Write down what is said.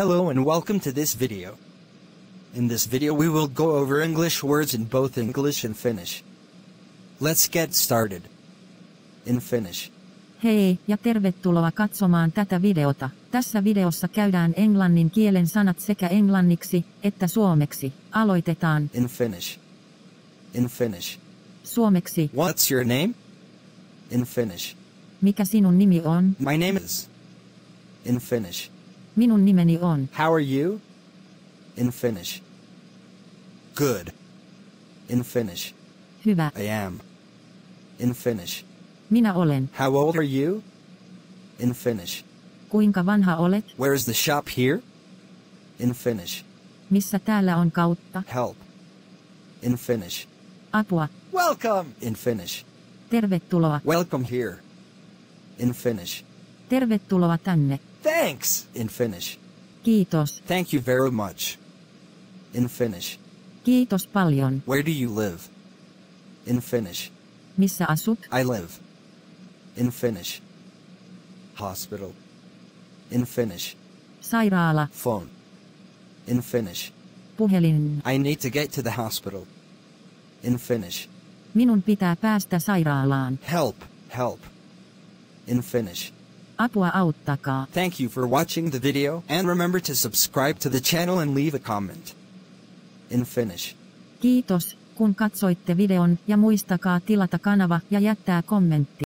Hello and welcome to this video. In this video we will go over English words in both English and Finnish. Let's get started. In Finnish. Hei ja tervetuloa katsomaan tätä videota. Tässä videossa käydään englannin kielen sanat sekä englanniksi että suomeksi. Aloitetaan. In Finnish. In Finnish. Suomeksi. What's your name? In Finnish. Mikä sinun nimi on? My name is. In Finnish. Minun nimeni on. How are you? In Finnish. Good. In Finnish. Hyvä. I am. In Finnish. Minä olen. How old are you? In Finnish. Kuinka vanha olet? Where is the shop here? In Finnish. Missä täällä on kautta? Help. In Finnish. Apua. Welcome. In Finnish. Tervetuloa. Welcome here. In Finnish. Tervetuloa tänne. Thanks. In Finnish. Kiitos. Thank you very much. In Finnish. Kiitos paljon. Where do you live? In Finnish. Missä asut? I live. In Finnish. Hospital. In Finnish. Sairaala. Phone. In Finnish. Puhelin. I need to get to the hospital. In Finnish. Minun pitää päästä sairaalaan. Help. Help. In Finnish. Apua, auttakaa. Thank you for watching the video and remember to subscribe to the channel and leave a comment. In Finnish. Kiitos, kun katsoitte videon ja muistakaa tilata kanava ja jättää kommentti.